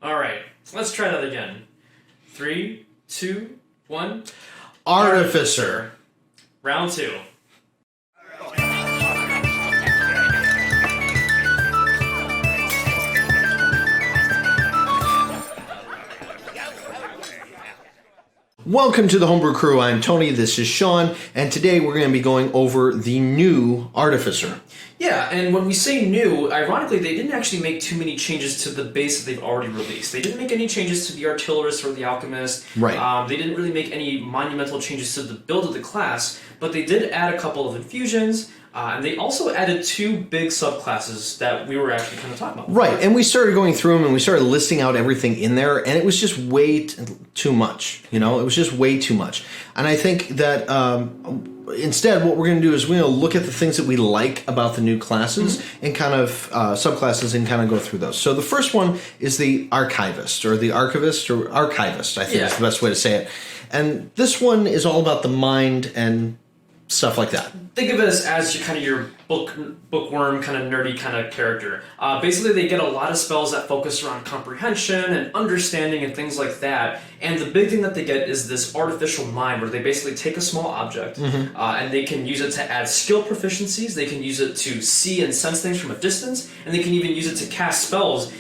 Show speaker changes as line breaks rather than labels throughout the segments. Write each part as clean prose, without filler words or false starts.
Alright, let's try that again. 3, 2, 1.
Artificer.
Round 2.
Welcome to the Home Brew Crew. I'm Tony, this is Sean, and today we're going to be going over the new Artificer.
Yeah, and when we say new, ironically, they didn't actually make too many changes to the base that they've already released. They didn't make any changes to the Artillerist or the Alchemist.
Right.
They didn't really make any monumental changes to the build of the class, but they did add a couple of infusions, and they also added 2 big subclasses that we were actually kind of talking about.
Right, and we started going through them and we started listing out everything in there, and it was just way too much. You know, it was just way too much. And I think that instead, what we're going to do is we're going to look at the things that we like about the new classes and kind of subclasses and kind of go through those. So the first one is the Archivist, or the Archivist, or Archivist, I think is the best way to say it. And this one is all about the mind and stuff like that.
Think of it as your bookworm, kind of nerdy kind of character. Basically, they get a lot of spells that focus around comprehension and understanding and things like that. And the big thing that they get is this artificial mind, where they basically take a small object and they can use it to add skill proficiencies. They can use it to see and sense things from a distance, and they can even use it to cast spells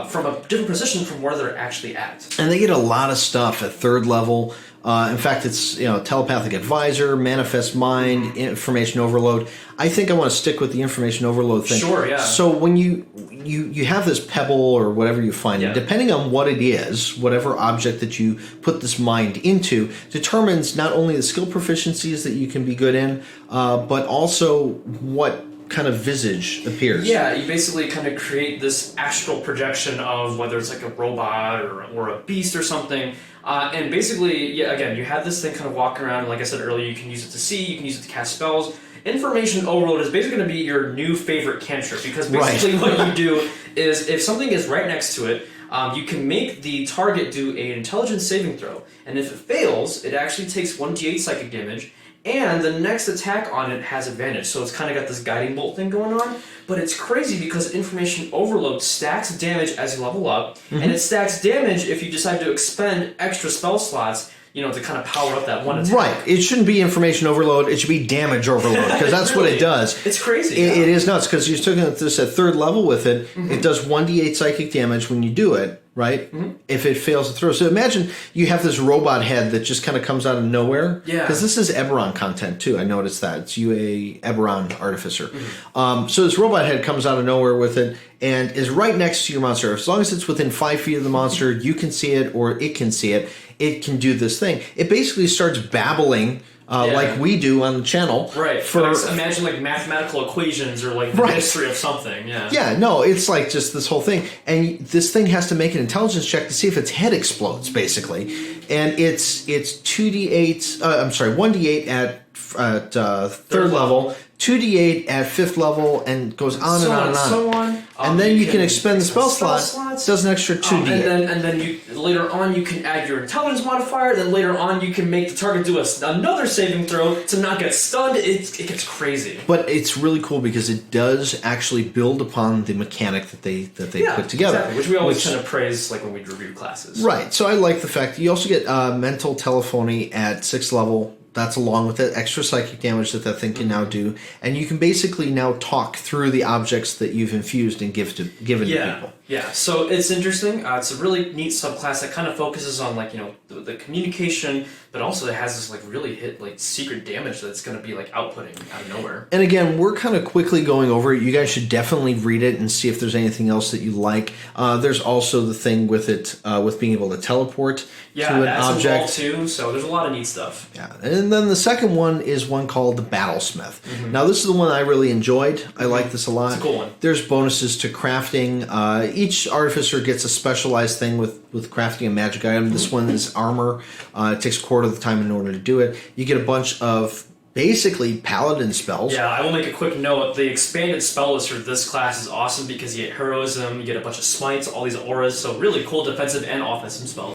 from a different position from where they're actually at.
And they get a lot of stuff at 3rd level. In fact, it's telepathic advisor, manifest mind, information overload. I think I want to stick with the information overload thing.
Sure, yeah.
So when you have this pebble or whatever you find, depending on what it is, whatever object that you put this mind into, determines not only the skill proficiencies that you can be good in, but also what kind of visage appears.
Yeah, you basically kind of create this astral projection of whether it's like a robot or a beast or something. And basically, again, you have this thing kind of walking around, and like I said earlier, you can use it to see, you can use it to cast spells. Information overload is basically going to be your new favorite cantrip, because basically what you do is, if something is right next to it, you can make the target do an intelligence saving throw, and if it fails, it actually takes 1d8 psychic damage, and the next attack on it has advantage. So it's kind of got this guiding bolt thing going on. But it's crazy because information overload stacks damage as you level up, and it stacks damage if you decide to expend extra spell slots, to kind of power up that one attack.
Right. It shouldn't be information overload. It should be damage overload, because that's what it does.
It's crazy.
It is nuts, because you're looking at this at 3rd level with it. It does 1d8 psychic damage when you do it, right? If it fails to throw. So imagine you have this robot head that just kind of comes out of nowhere.
Yeah.
Because this is Eberron content, too. I noticed that. It's UA Eberron Artificer. So this robot head comes out of nowhere with it and is right next to your monster. As long as it's within 5 feet of the monster, you can see it or it can see it. It can do this thing. It basically starts babbling like we do on the channel.
Right. Imagine like mathematical equations or like the history of something. Yeah.
Yeah, no, it's like just this whole thing. And this thing has to make an intelligence check to see if its head explodes, basically. And it's 2d8, 1d8 at 3rd level, 2d8 at 5th level, and goes on and on and on.
So on.
And then you can expend the spell slot. Does an extra 2d8.
And then later on you can add your intelligence modifier. Then later on you can make the target do another saving throw to not get stunned. It gets crazy.
But it's really cool because it does actually build upon the mechanic that they put together,
exactly. Which we always kind of praise, like when we review classes.
Right. So I like the fact that you also get mental telephony at 6th level. That's along with the extra psychic damage that thing can now do. And you can basically now talk through the objects that you've infused and given to people.
Yeah, so it's interesting. It's a really neat subclass that kind of focuses on the communication, but also it has this really secret damage that's going to be outputting out of nowhere.
And again, we're kind of quickly going over it. You guys should definitely read it and see if there's anything else that you like. There's also the thing with it with being able to teleport to an object
too. So there's a lot of neat stuff.
Yeah, and then the second one is one called the Battlesmith. Now this is the one I really enjoyed. I like this a lot.
It's a cool one.
There's bonuses to crafting. Each artificer gets a specialized thing with crafting a magic item. This one is armor. It takes a quarter of the time in order to do it. You get a bunch of basically paladin spells.
Yeah, I will make a quick note. The expanded spell list for this class is awesome because you get heroism, you get a bunch of smites, all these auras, so really cool defensive and offensive spells.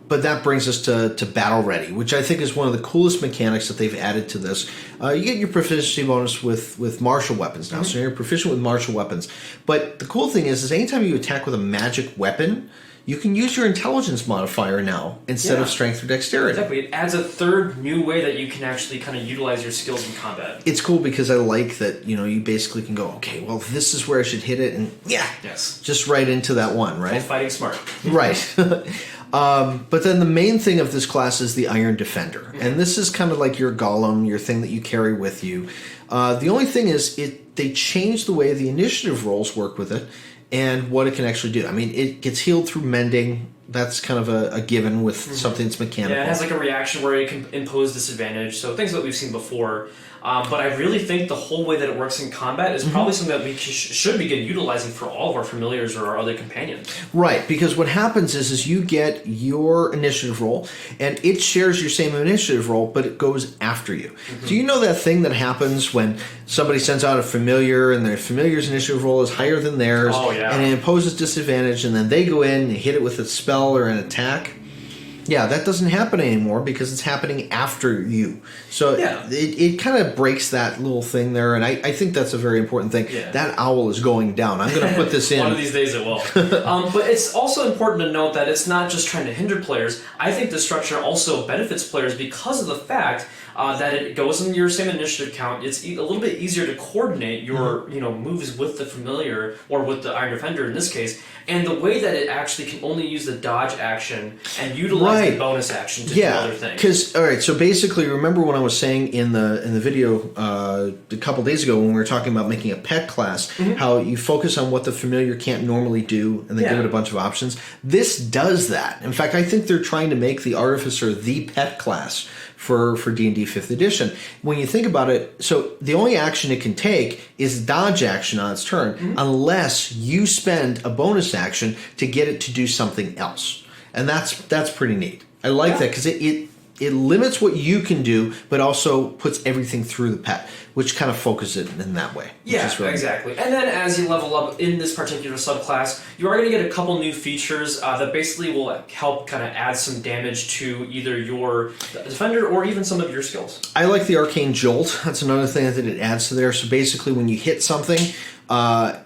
But that brings us to Battle Ready, which I think is one of the coolest mechanics that they've added to this. You get your proficiency bonus with martial weapons now, so you're proficient with martial weapons. But the cool thing is anytime you attack with a magic weapon, you can use your intelligence modifier now instead of strength or dexterity.
Exactly. It adds a third new way that you can actually kind of utilize your skills in combat.
It's cool because I like that, you basically can go, okay, well, this is where I should hit it, and just right into that one, right?
Fighting smart.
Right. But then the main thing of this class is the Iron Defender. And this is kind of like your golem, your thing that you carry with you. The only thing is they changed the way the initiative rolls work with it and what it can actually do. I mean, it gets healed through mending. That's kind of a given with something that's mechanical.
Yeah, it has like a reaction where it can impose disadvantage. So things that we've seen before. But I really think the whole way that it works in combat is probably something that we should begin utilizing for all of our familiars or our other companions.
Right, because what happens is you get your initiative roll, and it shares your same initiative roll, but it goes after you. Do you know that thing that happens when somebody sends out a familiar, and their familiar's initiative roll is higher than theirs, and it imposes disadvantage, and then they go in and hit it with a spell or an attack? Yeah, that doesn't happen anymore because it's happening after you. So it kind of breaks that little thing there, and I think that's a very important thing. Yeah. That owl is going down. I'm going to put this in.
One of these days it will. But it's also important to note that it's not just trying to hinder players. I think the structure also benefits players because of the fact that it goes in your same initiative count. It's a little bit easier to coordinate your moves with the familiar or with the Iron Defender in this case, and the way that it actually can only use the dodge action and utilize the bonus action to do other things.
Because all right, so basically, remember when I was saying in the video a couple days ago when we were talking about making a pet class, how you focus on what the familiar can't normally do, and they give it a bunch of options. This does that. In fact, I think they're trying to make the Artificer the pet class for D&D 5th edition. When you think about it, so the only action it can take is dodge action on its turn, unless you spend a bonus action to get it to do something else. And that's pretty neat. I like that because it limits what you can do, but also puts everything through the pet, which kind of focuses it in that way.
Yeah, exactly. And then as you level up in this particular subclass, you are going to get a couple new features that basically will help kind of add some damage to either your defender or even some of your skills. I
like the Arcane Jolt. That's another thing that it adds to there. So basically when you hit something,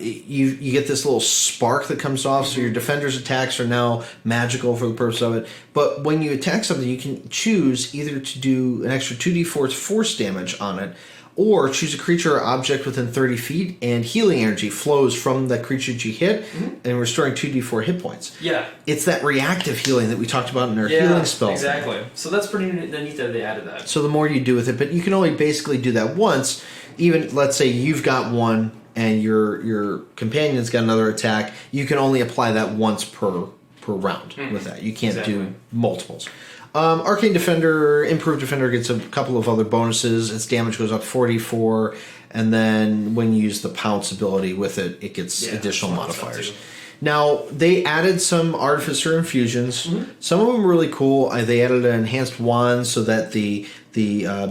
you get this little spark that comes off, so your defender's attacks are now magical for the purpose of it. But when you attack something, you can choose either to do an extra 2d4 force damage on it, or choose a creature or object within 30 feet, and healing energy flows from that creature that you hit, and restoring 2d4 hit points.
Yeah.
It's that reactive healing that we talked about in our healing spell.
Exactly. So that's pretty neat that they added that.
So the more you do with it, but you can only basically do that once. Even, let's say you've got one, and your companion's got another attack, you can only apply that once per round with that. You can't do multiples. Arcane Defender, Improved Defender gets a couple of other bonuses. Its damage goes up 44, and then when you use the Pounce ability with it, it gets additional modifiers. Now, they added some Artificer infusions. Some of them are really cool. They added an enhanced wand so that the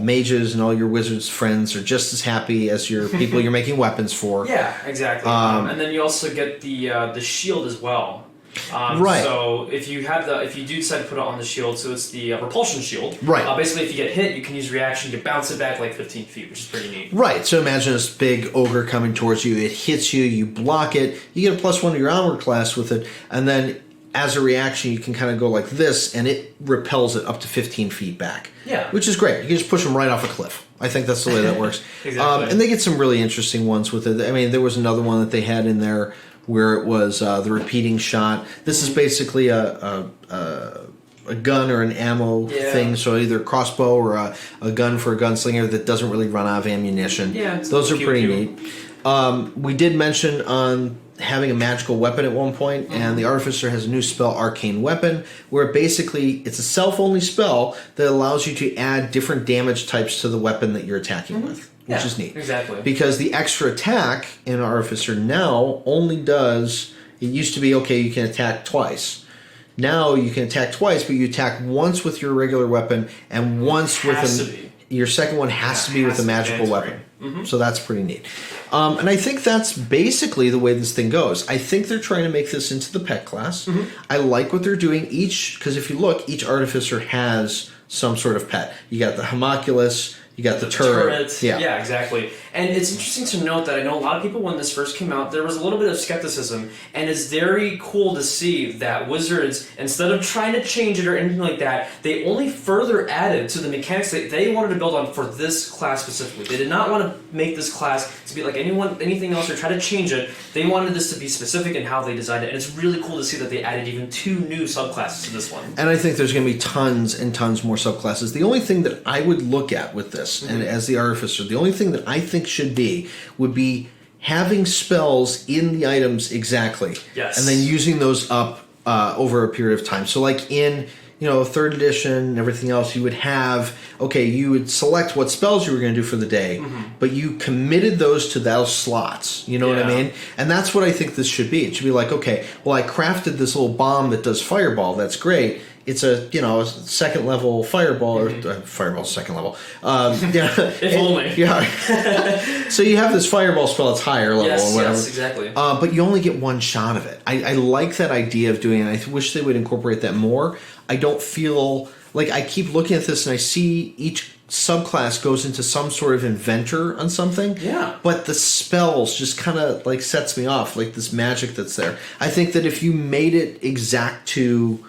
mages and all your wizards' friends are just as happy as your people you're making weapons for.
Yeah, exactly. And then you also get the shield as well.
Right.
So if you do decide to put it on the shield, so it's the repulsion shield.
Right.
Basically, if you get hit, you can use reaction to bounce it back like 15 feet, which is pretty neat.
Right. So imagine this big ogre coming towards you. It hits you. You block it. You get a +1 to your armor class with it, and then as a reaction, you can kind of go like this, and it repels it up to 15 feet back.
Yeah.
Which is great. You can just push them right off a cliff. I think that's the way that works.
Exactly.
And they get some really interesting ones with it. I mean, there was another one that they had in there where it was the repeating shot. This is basically a gun or an ammo thing, so either a crossbow or a gun for a gunslinger that doesn't really run out of ammunition.
Yeah,
those are pretty neat. We did mention on having a magical weapon at one point, and the Artificer has a new spell, Arcane Weapon, where basically it's a self-only spell that allows you to add different damage types to the weapon that you're attacking with. Which is neat.
Exactly.
Because the extra attack in Artificer now only does... It used to be, okay, you can attack twice. Now you can attack twice, but you attack once with your regular weapon and once with your second one has to be with a magical weapon.
Mm-hmm.
So that's pretty neat. And I think that's basically the way this thing goes. I think they're trying to make this into the pet class.
Mm-hmm.
I like what they're doing. Because if you look, each Artificer has some sort of pet. You got the homunculus, you got the turret.
Yeah, exactly. And it's interesting to note that I know a lot of people, when this first came out, there was a little bit of skepticism, and it's very cool to see that Wizards, instead of trying to change it or anything like that, they only further added to the mechanics that they wanted to build on for this class specifically. They did not want to make this class to be like anything else or try to change it. They wanted this to be specific in how they designed it, and it's really cool to see that they added even 2 new subclasses to this one.
And I think there's going to be tons and tons more subclasses. The only thing that I would look at with this, and as the Artificer, the only thing that I think would be having spells in the items exactly.
Yes.
And then using those up over a period of time. So like in, 3rd edition and everything else, you would have, you would select what spells you were going to do for the day, but you committed those to those slots. You know what I mean? And that's what I think this should be. It should be like, I crafted this little bomb that does fireball. That's great. It's a second level fireball or fireball second level.
If only.
Yeah. So you have this fireball spell that's higher level or whatever.
Yes, exactly.
But you only get one shot of it. I like that idea of doing it. I wish they would incorporate that more. I don't feel like I keep looking at this and I see each subclass goes into some sort of inventor on something.
Yeah.
But the spells just kind of like sets me off, like this magic that's there. I think that if you made it exact to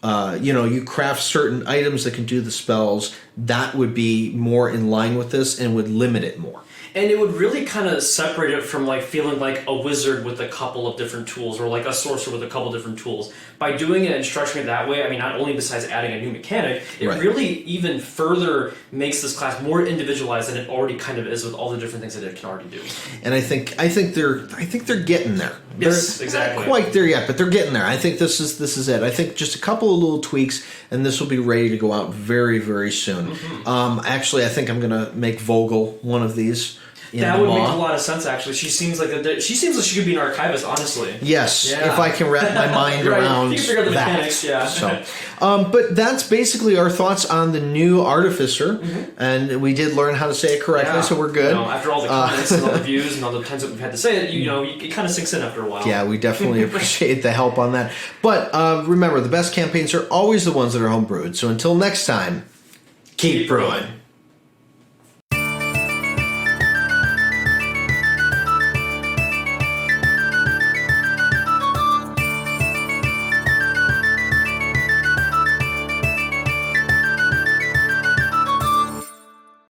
you craft certain items that can do the spells, that would be more in line with this and would limit it more.
And it would really kind of separate it from like feeling like a wizard with a couple of different tools or like a sorcerer with a couple of different tools. By doing it and structuring it that way, I mean, not only besides adding a new mechanic, it really even further makes this class more individualized than it already kind of is with all the different things that it can already do.
And I think they're getting there.
Yes,
they're
exactly.
Not quite there yet, but they're getting there. I think this is it. I think just a couple of little tweaks, and this will be ready to go out very, very soon. Actually, I think I'm going to make Vogel one of these.
That would make a lot of sense, actually. She seems like she could be an archivist, honestly.
Yes, if I can wrap my mind around
you can figure out the
that.
mechanics, yeah.
So, but that's basically our thoughts on the new Artificer, and we did learn how to say it correctly, so we're good.
After all the comments and all the views and all the times that we've had to say it, it kind of sinks in after a while.
Yeah, we definitely appreciate the help on that. But remember, the best campaigns are always the ones that are homebrewed. So until next time, keep brewing.